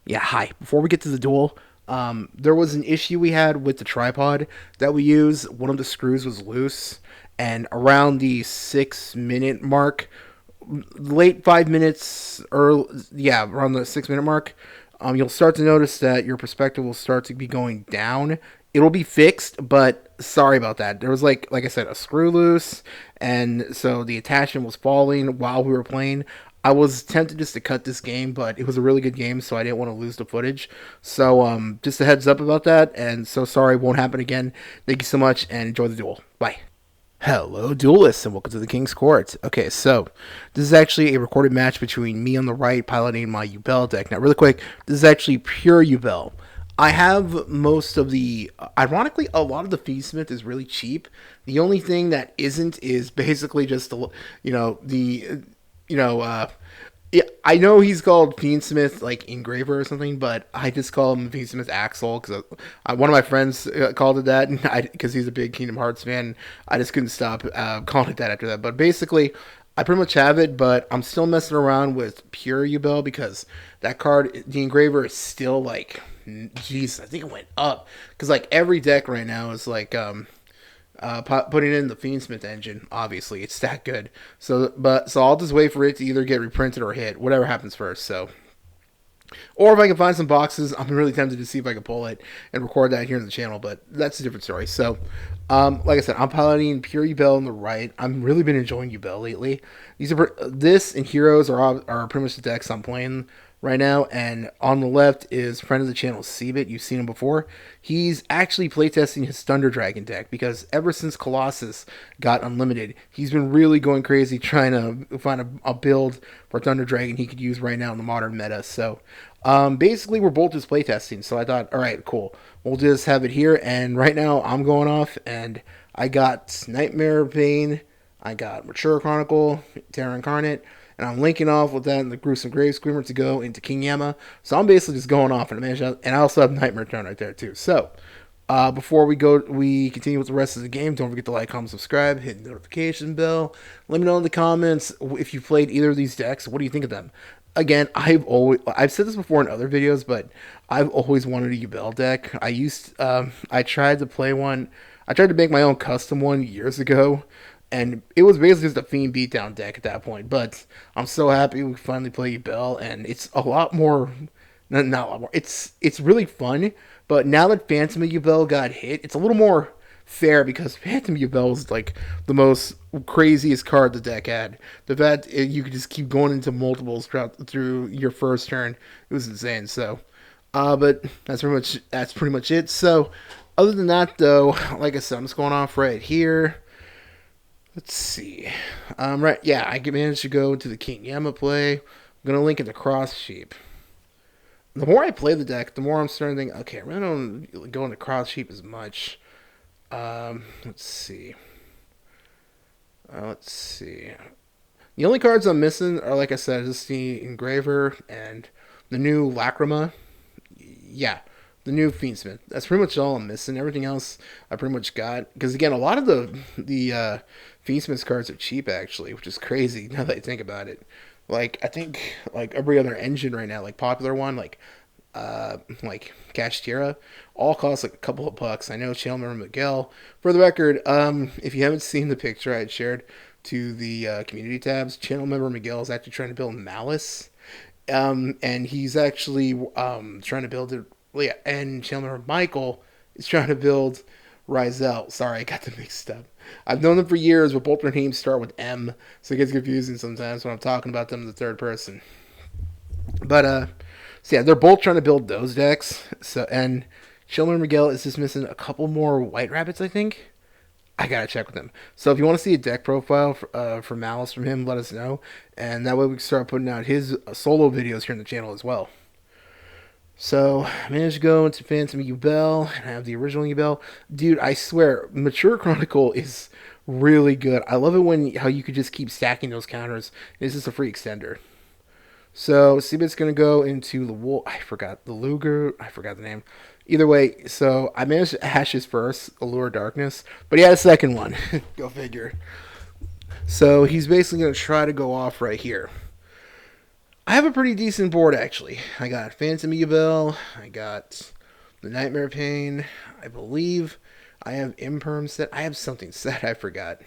Yeah, hi. Before we get to the duel, there was an issue we had with the tripod that we use. One of the screws was loose, and around the 6 minute mark, late 5 minutes, or yeah, around the 6 minute mark, you'll start to notice that your perspective will start to be going down. It'll be fixed, but sorry about that. There was like I said, a screw loose, and so the attachment was falling while we were playing. I was tempted just to cut this game, but it was a really good game, so I didn't want to lose the footage. So just a heads up about that, and so sorry, won't happen again. Thank you so much, and enjoy the duel. Bye. Hello, duelists, and welcome to the King's Court. Okay, so this is actually a recorded match between me on the right piloting my Yubel deck. Now, really quick, this is actually pure Yubel. I have most of the. Ironically, a lot of the Feesmith is really cheap. The only thing that isn't is basically just the, the, you know, yeah, I know he's called Fiendsmith like Engraver or something, but I just call him Fiendsmith Axel because one of my friends called it that, and because he's a big Kingdom Hearts fan, I just couldn't stop calling it that after that. But basically, I pretty much have it, but I'm still messing around with Pure Yubel because that card, the Engraver, is still like, jeez, I think it went up because like every deck right now is like putting in the Fiendsmith engine. Obviously, it's that good. So I'll just wait for it to either get reprinted or hit, whatever happens first. So, or if I can find some boxes, I'm really tempted to see if I can pull it and record that here on the channel. But that's a different story. So, like I said, I'm piloting Pure Yubel on the right. I've really been enjoying Yubel lately. This and Heroes are pretty much the decks I'm playing right now. And on the left is friend of the channel, Seabit. You've seen him before. He's actually playtesting his Thunder Dragon deck because ever since Colossus got unlimited, he's been really going crazy trying to find a build for Thunder Dragon he could use right now in the modern meta. So basically, we're both just playtesting. So I thought, all right, cool. We'll just have it here. And right now, I'm going off, and I got Nightmare Bane, I got Mature Chronicle, Terra Incarnate, and I'm linking off with that and the Gruesome Grave Screamer to go into King Yama. So I'm basically just going off and I also have Nightmare Turn right there too. So before we continue with the rest of the game, don't forget to like, comment, subscribe, hit the notification bell. Let me know in the comments if you played either of these decks. What do you think of them? Again, I've said this before in other videos, but I've always wanted a Yubel deck. I tried to play one. I tried to make my own custom one years ago, and it was basically just a Fiend beatdown deck at that point. But I'm so happy we finally play Yubel, and it's a lot more. Not a lot more. It's really fun. But now that Phantom of Yubel got hit, it's a little more fair because Phantom Yubel is like the most craziest card the deck had. The fact you could just keep going into multiples through your first turn, it was insane. So, but that's pretty much it. So, other than that, though, like I said, I'm just going off right here. Let's see. Right, yeah, I managed to go to the King Yama play. I'm gonna link it to Cross Sheep. The more I play the deck, the more I'm starting to think, okay, I really don't go into Cross Sheep as much. Let's see. Let's see. The only cards I'm missing are, like I said, just the Engraver and the new Lacrima. Yeah, the new Fiendsmith. That's pretty much all I'm missing. Everything else I pretty much got. Because again, a lot of the Fiendsmith cards are cheap actually, which is crazy now that I think about it. Like I think like every other engine right now, like popular one, like Cashtira, all cost like a couple of bucks. I know Chandler and Miguel. For the record, if you haven't seen the picture I had shared to the community tabs, channel member Miguel is actually trying to build Malice, and he's actually trying to build it. Well, yeah, and channel member Michael is trying to build Rizel. Sorry, I got them mixed up. I've known them for years, but both their names start with M, so it gets confusing sometimes when I'm talking about them in the third person. But so yeah, they're both trying to build those decks. So and Children Miguel is just missing a couple more White Rabbits, I think. I gotta check with him. So if you want to see a deck profile for Malice from him, let us know, and that way we can start putting out his solo videos here on the channel as well. So I managed to go into Phantom Yubel, and I have the original Yubel. Dude, I swear, Mature Chronicle is really good. I love it when how you could just keep stacking those counters. It's just a free extender. So Seabit's gonna go into the wool. I forgot the Luger. I forgot the name. Either way, so I managed to hash his first Allure Darkness, but he had a second one. Go figure. So he's basically gonna try to go off right here. I have a pretty decent board actually. I got Phantom Yubel. I got the Nightmare Pain. I believe I have Imperm set. I have something set. I forgot.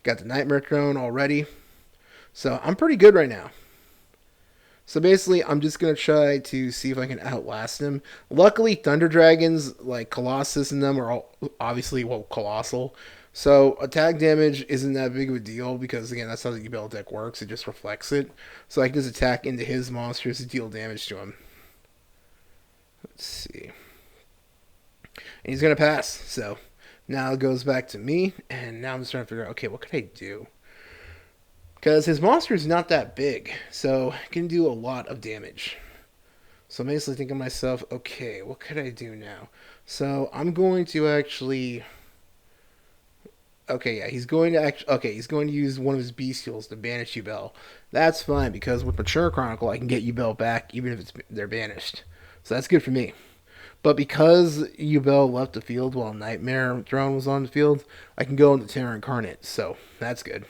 Got the Nightmare Throne already. So I'm pretty good right now. So basically, I'm just gonna try to see if I can outlast him. Luckily, Thunder Dragons like Colossus and them are all obviously colossal. So attack damage isn't that big of a deal because again, that's how the Yubel deck works. It just reflects it. So I can just attack into his monsters to deal damage to him. Let's see, and he's gonna pass. So now it goes back to me, and now I'm just trying to figure out, okay, what could I do? Because his monster is not that big, so it can do a lot of damage. So I'm basically thinking to myself, okay, what could I do now? So I'm going to actually... Okay, yeah, he's going to use one of his bestials to banish Yubel. That's fine, because with Mature Chronicle, I can get Yubel back, even if they're banished. So that's good for me. But because Yubel left the field while Nightmare Throne was on the field, I can go into Terror Incarnate, so that's good.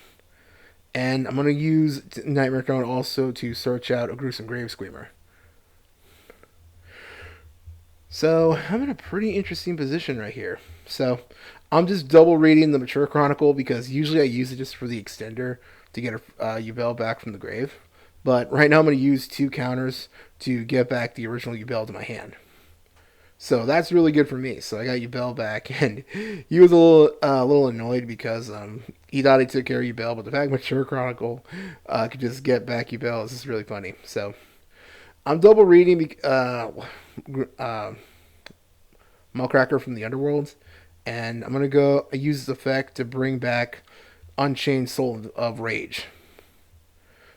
And I'm going to use Nightmare Throne also to search out a Gruesome Grave Screamer. So I'm in a pretty interesting position right here. So I'm just double reading the Mature Chronicle because usually I use it just for the extender to get Yubel back from the grave. But right now I'm going to use 2 counters to get back the original Yubel to my hand. So that's really good for me. So I got Yubel back, and he was a little annoyed because he thought he took care of Yubel, but the fact Mature Chronicle could just get back Yubel is just really funny. So I'm double reading Mullcracker from the Underworld, and I'm gonna go use this effect to bring back Unchained Soul of Rage.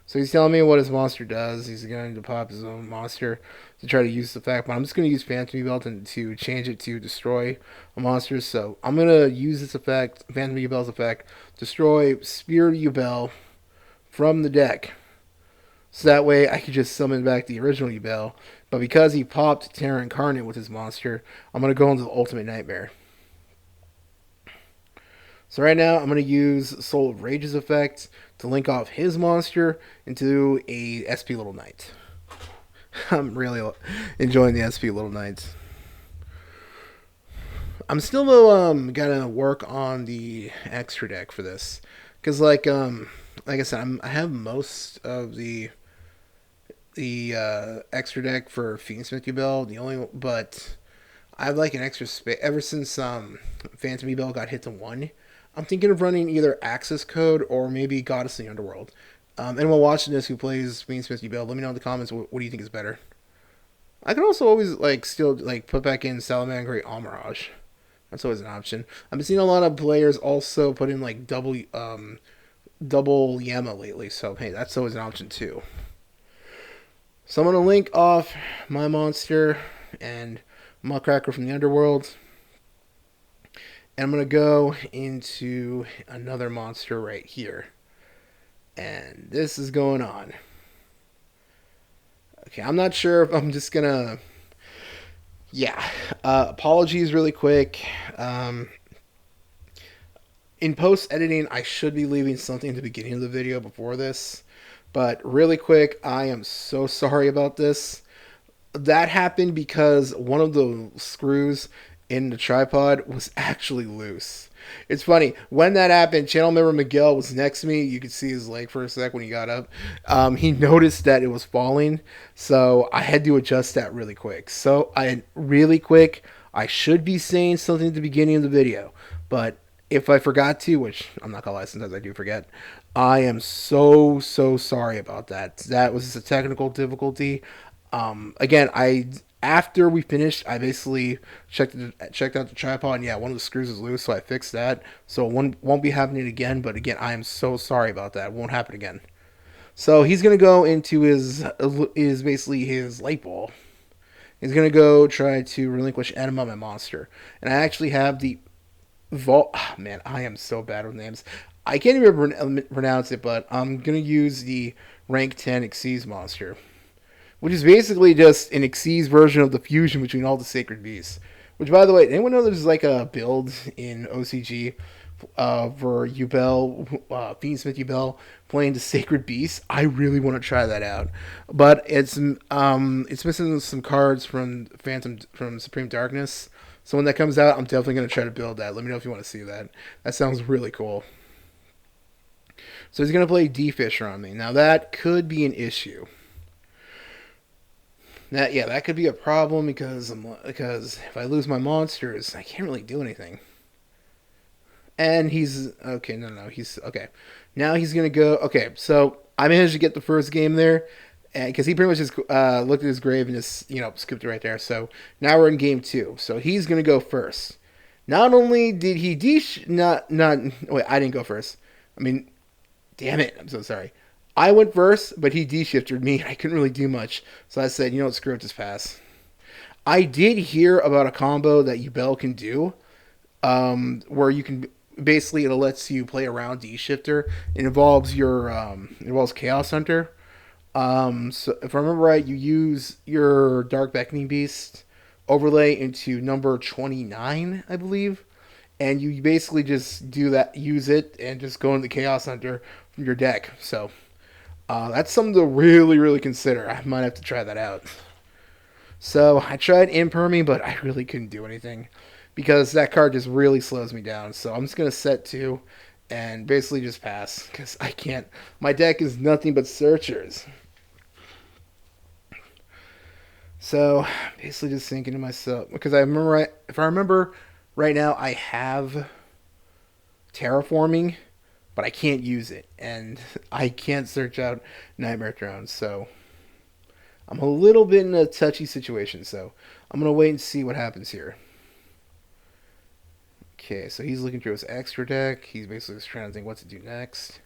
So he's telling me what his monster does. He's going to pop his own monster to try to use the effect, but I'm just going to use Phantom Yubel to change it to destroy a monster. So I'm going to use this effect, Phantom Yubel's effect, destroy Spear Yubel from the deck. So that way I can just summon back the original Yubel. But because he popped Terra Incarnate with his monster, I'm going to go into the Ultimate Nightmare. So right now I'm going to use Soul of Rage's effect to link off his monster into a SP Little Knight. I'm really enjoying the SP Little Knights. I'm still though gonna work on the extra deck for this because like I said, I have most of the extra deck for Fiendsmith Yubel. But I have like an extra space ever since Phantom Yubel got hit to 1. I'm thinking of running either Access Code or maybe Goddess of the Underworld. Anyone watching this who plays Fiendsmith Yubel, let me know in the comments what do you think is better. I could also always still put back in Salamangreat Amirage. That's always an option. I've been seeing a lot of players also put in double Yama lately, so hey, that's always an option too. So I'm gonna link off my monster and Mullcracker from the Underworld. And I'm going to go into another monster right here. And this is going on. Okay, I'm not sure if I'm just going to... Yeah. Apologies really quick. In post-editing, I should be leaving something at the beginning of the video before this. But really quick, I am so sorry about this. That happened because one of the screws in the tripod was actually loose. It's funny, when that happened, channel member Miguel was next to me. You could see his leg for a sec when he got up. He noticed that it was falling, so I had to adjust that really quick. I should be saying something at the beginning of the video, but if I forgot to, which I'm not gonna lie, sometimes I do forget, I am so sorry about that. That was just a technical difficulty. Again, after we finished, I basically checked out the tripod, and yeah, one of the screws is loose, so I fixed that. So it won't be happening again, but again, I am so sorry about that. It won't happen again. So he's going to go into basically his light ball. He's going to go try to relinquish Enema, my monster. And I actually have the Vault... Oh, man, I am so bad with names. I can't even pronounce it, but I'm going to use the rank 10 Xyz monster, which is basically just an Xyz version of the fusion between all the Sacred Beasts. Which, by the way, anyone know there's a build in OCG for Yubel, Fiendsmith Yubel playing the Sacred Beast. I really want to try that out, but it's missing some cards from Phantom from Supreme Darkness. So when that comes out, I'm definitely gonna try to build that. Let me know if you want to see that. That sounds really cool. So he's gonna play D Fisher on me. Now that could be an issue. That could be a problem because if I lose my monsters, I can't really do anything. And he's okay. No, he's okay. Now he's gonna go. Okay, so I managed to get the first game there, because he pretty much just looked at his grave and just scooped it right there. So now we're in game two. So he's gonna go first. Not only did he not wait, I didn't go first. I mean, damn it, I'm so sorry. I went first, but he de-shifted me. I couldn't really do much, so I said, screw it, just pass. I did hear about a combo that Yubel can do, where you can basically it lets you play around D shifter. It involves Chaos Hunter. So if I remember right, you use your Dark Beckoning Beast overlay into number 29, I believe, and you basically just do that, use it, and just go into Chaos Hunter from your deck. So that's something to really, really consider. I might have to try that out. So I tried Impermy, but I really couldn't do anything because that card just really slows me down. So I'm just gonna set two and basically just pass because I can't. My deck is nothing but searchers. So basically just thinking to myself because if I remember right now, I have terraforming, but I can't use it, and I can't search out Nightmare Throne. So I'm a little bit in a touchy situation. So I'm gonna wait and see what happens here. Okay, so he's looking through his extra deck. He's basically just trying to think what to do next.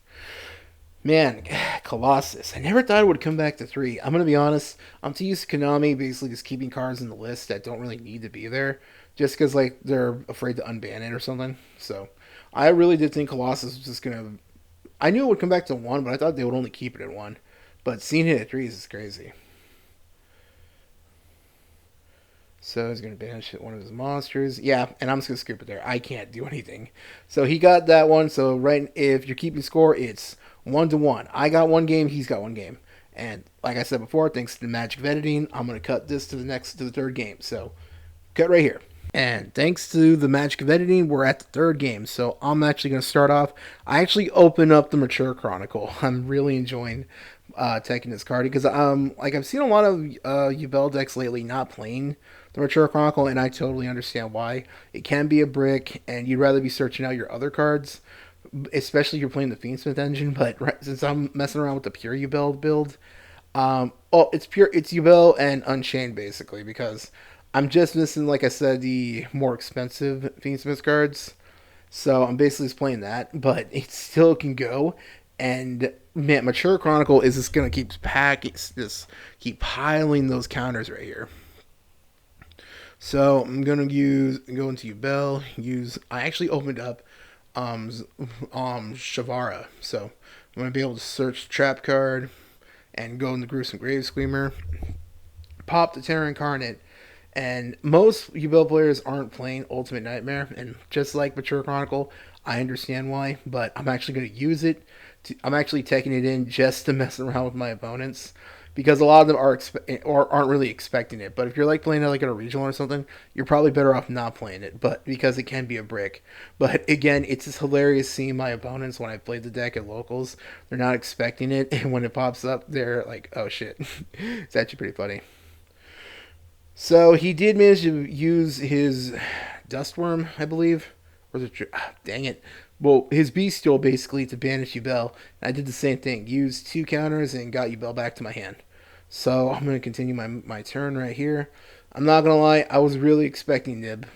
Man, Colossus. I never thought it would come back to three. I'm gonna be honest. I'm too used to Konami basically just keeping cards in the list that don't really need to be there, just because like they're afraid to unban it or something. So I really did think Colossus was just gonna. I knew it would come back to one, but I thought they would only keep it at one. But seeing it at three is crazy. So he's gonna banish one of his monsters. Yeah, and I'm just gonna scoop it there. I can't do anything. So he got that one. So right, if you're keeping score, it's 1-1. I got one game. He's got one game. And like I said before, thanks to the magic of editing, I'm gonna cut this to the third game. So cut right here. And thanks to the magic of editing, we're at the third game. So I'm actually going to start off. I actually open up the Mature Chronicle. I'm really enjoying taking this card because like I've seen a lot of Yubel decks lately not playing the Mature Chronicle, and I totally understand why. It can be a brick, and you'd rather be searching out your other cards, especially if you're playing the Fiendsmith engine. But since I'm messing around with the pure Yubel build, it's Yubel and Unchained basically because I'm just missing, like I said, the more expensive Fiendsmith cards. So I'm basically just playing that, but it still can go. And man, Mature Chronicle is just gonna just keep piling those counters right here. So I'm gonna go into Yubel. I actually opened up um Shavara, so I'm gonna be able to search the trap card and go into Gruesome Grave Screamer, pop the Terror Incarnate, and most Yubel players aren't playing Ultimate Nightmare, and just like Mature Chronicle, I understand why, but I'm actually going to use it. I'm actually taking it in just to mess around with my opponents because a lot of them or aren't really expecting it. But if you're like playing it like at a regional or something, you're probably better off not playing it. But because it can be a brick. But again, it's just hilarious seeing my opponents when I played the deck at locals. They're not expecting it, and when it pops up, they're like, "Oh shit!" It's actually pretty funny. So he did manage to use his Dustworm, I believe. Or the dang it. Well, his Bestial basically to banish Yubel. And I did the same thing. Used two counters and got Yubel back to my hand. So I'm going to continue my turn right here. I'm not going to lie, I was really expecting Nib.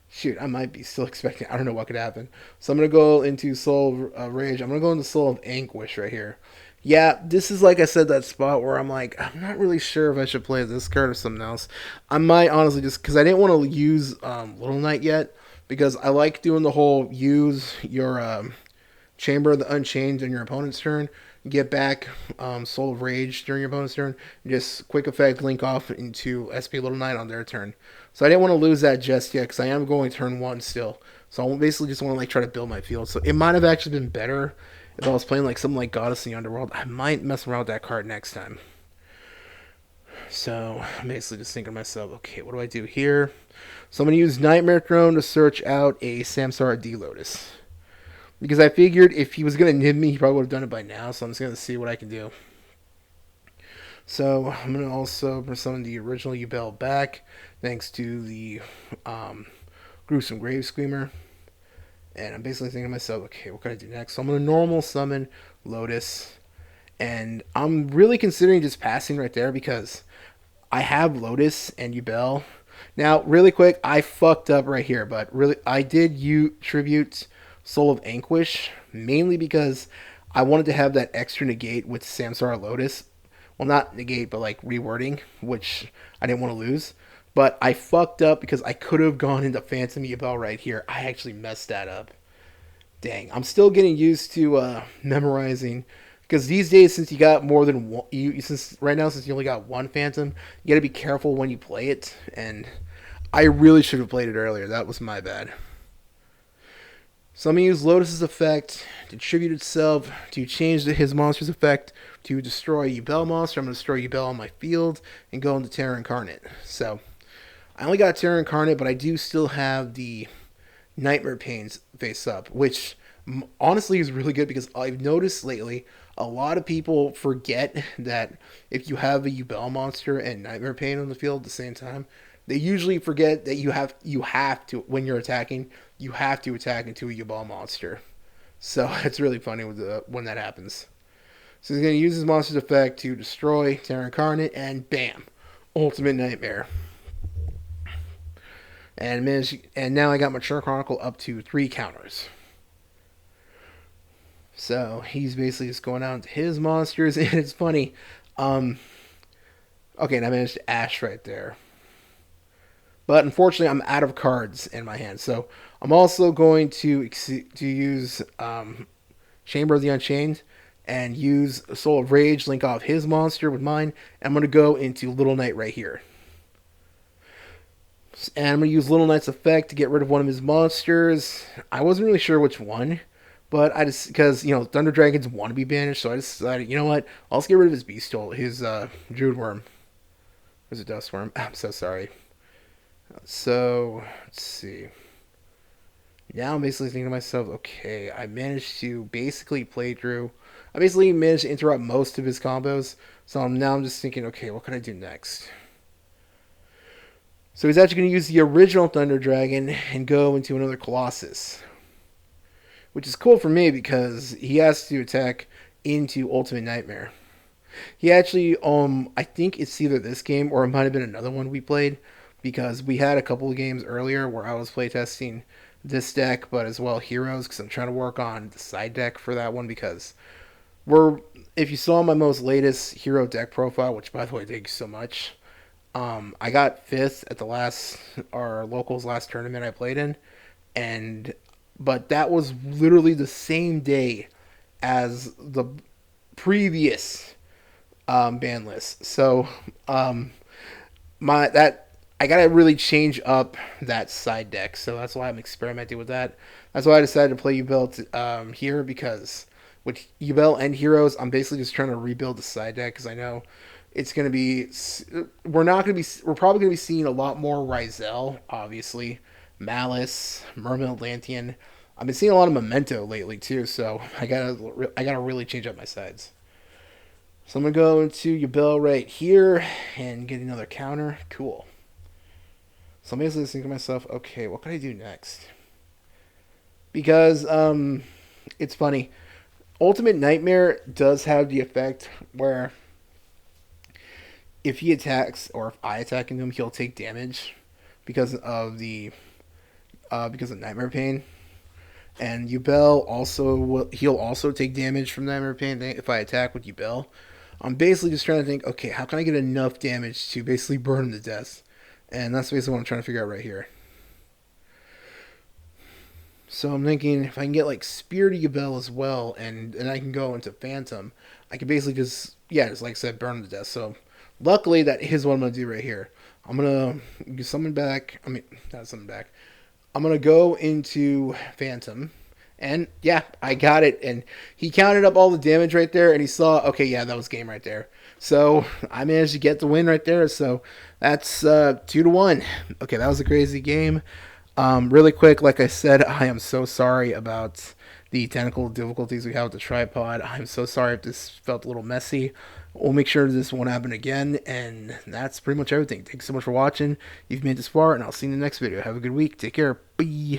Shoot, I might be still expecting. I don't know what could happen. So I'm going to go into Soul of Rage. I'm going to go into Soul of Anguish right here. Yeah, this is like I said, that spot where I'm like, I'm not really sure if I should play this card or something else. I might honestly just, because I didn't want to use Little Knight yet, because I like doing the whole use your Chamber of the Unchained on your opponent's turn, get back Soul of Rage during your opponent's turn, and just quick effect link off into SP Little Knight on their turn. So I didn't want to lose that just yet, because I am going turn one still. So I basically just want to like try to build my field. So it might have actually been better if I was playing like something like Goddess in the Underworld. I might mess around with that card next time. So I'm basically just thinking to myself, okay, what do I do here? So I'm gonna use Nightmare Throne to search out a Samsara D Lotus. Because I figured if he was gonna nib me, he probably would have done it by now. So I'm just gonna see what I can do. So I'm gonna also summon the original Yubel back, thanks to the gruesome grave screamer. And I'm basically thinking to myself, okay, what can I do next? So I'm gonna normal summon Lotus, and I'm really considering just passing right there because I have Lotus and Yubel. Now, really quick, I fucked up right here, but really, I did tribute Soul of Anguish mainly because I wanted to have that extra negate with Samsara Lotus. Well, not negate, but like rewording, which I didn't want to lose. But I fucked up because I could have gone into Phantom Yubel right here. I actually messed that up. Dang, I'm still getting used to memorizing because these days, since you got more than one, since right now, since you only got one Phantom, you got to be careful when you play it. And I really should have played it earlier. That was my bad. So I'm gonna use Lotus's effect to tribute itself to change his monster's effect to destroy Yubel monster. I'm gonna destroy Yubel on my field and go into Terror Incarnate. So I only got Terror Incarnate, but I do still have the Nightmare Pains face up, which honestly is really good because I've noticed lately a lot of people forget that if you have a Yubel monster and Nightmare Pain on the field at the same time, they usually forget that you have to when you're attacking, you have to attack into a Yubel monster. So it's really funny when that happens. So he's going to use his monster's effect to destroy Terra Incarnate, and bam, Ultimate Nightmare. And now I got Mature Chronicle up to 3 counters. So he's basically just going out into his monsters, and it's funny. Okay, and I managed to Ash right there. But unfortunately, I'm out of cards in my hand. So I'm also going to use Chamber of the Unchained and use Soul of Rage, link off his monster with mine. And I'm going to go into Little Knight right here. And I'm going to use Little Knight's effect to get rid of one of his monsters. I wasn't really sure which one. But I just, because, Thunder Dragons want to be banished. So I decided, you know what? I'll just get rid of his Bestial, his Druid Worm. Where's a Dust Worm? I'm so sorry. So, let's see. Now I'm basically thinking to myself, okay, I managed to basically play through. I basically managed to interrupt most of his combos. So now I'm just thinking, okay, what can I do next? So he's actually going to use the original Thunder Dragon and go into another Colossus. Which is cool for me because he has to attack into Ultimate Nightmare. He actually, I think it's either this game or it might have been another one we played. Because we had a couple of games earlier where I was playtesting this deck, but as well Heroes, because I'm trying to work on the side deck for that one. Because if you saw my most latest hero deck profile, which by the way, thank you so much. I got 5th at our locals last tournament I played in, but that was literally the same day as the previous ban list. So I gotta really change up that side deck, so that's why I'm experimenting with that. That's why I decided to play Yubel here, because with Yubel and Heroes, I'm basically just trying to rebuild the side deck, because I know it's gonna be we're probably gonna be seeing a lot more Ryzel, obviously, Malice, Merman Atlantean. I've been seeing a lot of Memento lately too, so I gotta really change up my sides. So I'm gonna go into Yubel right here and get another counter. Cool. So I'm basically thinking to myself, okay, what can I do next? Because it's funny. Ultimate Nightmare does have the effect where if he attacks or if I attack him, he'll take damage because of Nightmare Pain. And Yubel he'll also take damage from Nightmare Pain if I attack with Yubel. I'm basically just trying to think, okay, how can I get enough damage to basically burn him to death? And that's basically what I'm trying to figure out right here. So I'm thinking if I can get like Spear to Yubel as well, and I can go into Phantom, I can basically just like I said, burn him to death. So luckily that is what I'm going to do right here. I'm going to summon back, not summon back. I'm gonna go into Phantom, and yeah, I got it. And he counted up all the damage right there, and he saw, okay, yeah, that was game right there. So I managed to get the win right there. So that's 2-1. Okay, that was a crazy game. Really quick, like I said, I am so sorry about the technical difficulties we have with the tripod. I'm so sorry if this felt a little messy. We'll make sure this won't happen again, and that's pretty much everything. Thanks so much for watching. You've made this far, and I'll see you in the next video. Have a good week. Take care. Bye.